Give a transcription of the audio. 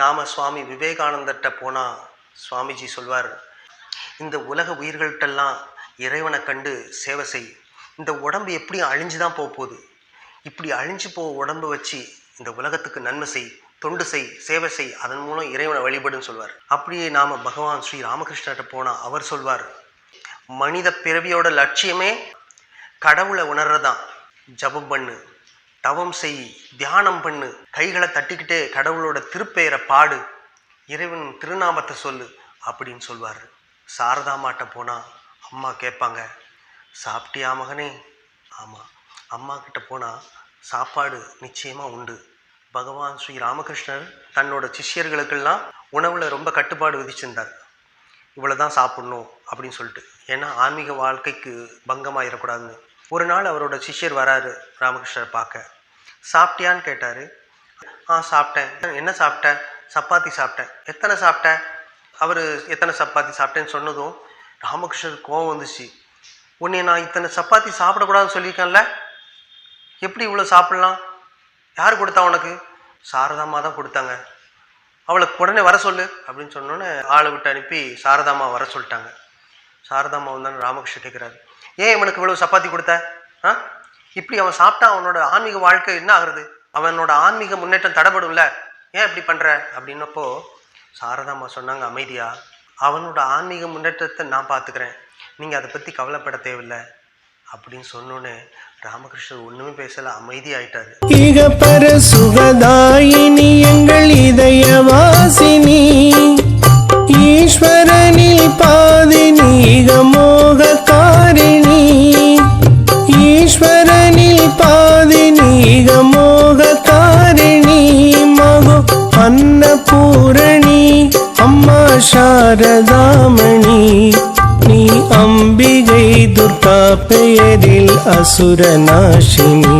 நாம சுவாமி விவேகானந்தர்கிட்ட போனால் சுவாமிஜி சொல்வார், இந்த உலக உயிர்கள்ட்டெல்லாம் இறைவனை கண்டு சேவை செய். இந்த உடம்பு எப்படி அழிஞ்சு தான் போகுது, இப்படி அழிஞ்சு உடம்பு வச்சு இந்த உலகத்துக்கு நன்மை செய், தொண்டு செய், சேவை செய், அதன் மூலம் இறைவனை வழிபடுன்னு சொல்வார். அப்படியே நாம் பகவான் ஸ்ரீ ராமகிருஷ்ணர்கிட்ட போனால் அவர் சொல்வார், மனித பிறவியோட லட்சியமே கடவுளை உணர்றதான். ஜபம் பண்ணு, தவம் செய், தியானம் பண்ணு, கைகளை தட்டிக்கிட்டே கடவுளோட திருப்பெயரை பாடு, இறைவன் திருநாமத்தை சொல்லு அப்படின்னு சொல்வார். சாரதாமாட்ட போனால் அம்மா கேட்பாங்க, சாப்பிட்டியா மகனே? ஆமாம். அம்மா கிட்ட போனால் சாப்பாடு நிச்சயமாக உண்டு. பகவான் ஸ்ரீ ராமகிருஷ்ணர் தன்னோட சிஷ்யர்களுக்கெல்லாம் உணவில் ரொம்ப கட்டுப்பாடு விதிச்சிருந்தார். இவ்வளோ தான் சாப்பிட்ணும் அப்படின்னு சொல்லிட்டு, ஏன்னா ஆன்மீக வாழ்க்கைக்கு பங்கமாயிடக்கூடாதுன்னு. ஒரு நாள் அவரோட சிஷ்யர் வராரு ராமகிருஷ்ணர் பார்க்க. சாப்பிட்டியான்னு கேட்டார். சாப்பிட்டேன். என்ன சாப்பிட்டேன்? சப்பாத்தி சாப்பிட்டேன். எத்தனை சாப்பிட்டேன்? அவர் எத்தனை சப்பாத்தி சாப்பிட்டேன்னு சொன்னதும் ராமகிருஷ்ணர் கோவம் வந்துச்சு. உன்னை நான் இத்தனை சப்பாத்தி சாப்பிடக்கூடாதுன்னு சொல்லியிருக்கேன்ல, எப்படி இவ்வளோ சாப்பிட்லாம்? யார் கொடுத்தா உனக்கு? சாரதாம்மா தான் கொடுத்தாங்க. அவளுக்கு உடனே வர சொல்லு அப்படின்னு சொன்னோன்னே ஆளை விட்டு அனுப்பி சாரதாம்மா வர சொல்லிட்டாங்க. சாரதாம்மா வந்தான்னு ராமகிருஷ்ணர் கேட்குறாரு, ஏன் இவனுக்கு இவ்வளோ சப்பாத்தி கொடுத்த? இப்படி அவன் சாப்பிட்டா அவனோட ஆன்மீக வாழ்க்கை என்ன ஆகுறது? அவனோட ஆன்மீக முன்னேற்றம் தடைபடும்ல, ஏன் இப்படி பண்ணுற அப்படின்னப்போ சாரதாம்மா சொன்னாங்க அமைதியா, அவனோட ஆன்மீக முன்னேற்றத்தை நான் பார்த்துக்கிறேன், நீங்கள் அதை பற்றி கவலைப்பட தேவையில்லை அப்படின்னு சொன்னோன்னே ராமகிருஷ்ணர் ஒன்றுமே பேசல, அமைதியாயிட்டாரு. ஈக பர சுகதாயினி எங்கள் இதயவாசினி, ஈஸ்வரனில் பாதினி மோக காரிணி, ஈஸ்வரனில் பாதினி மோக காரிணி, மகோ அன்னபூரணி அம்மா சாரதாமணி, நீ அம்பிகை துர்கா பெயரில் அசுரநாசினி.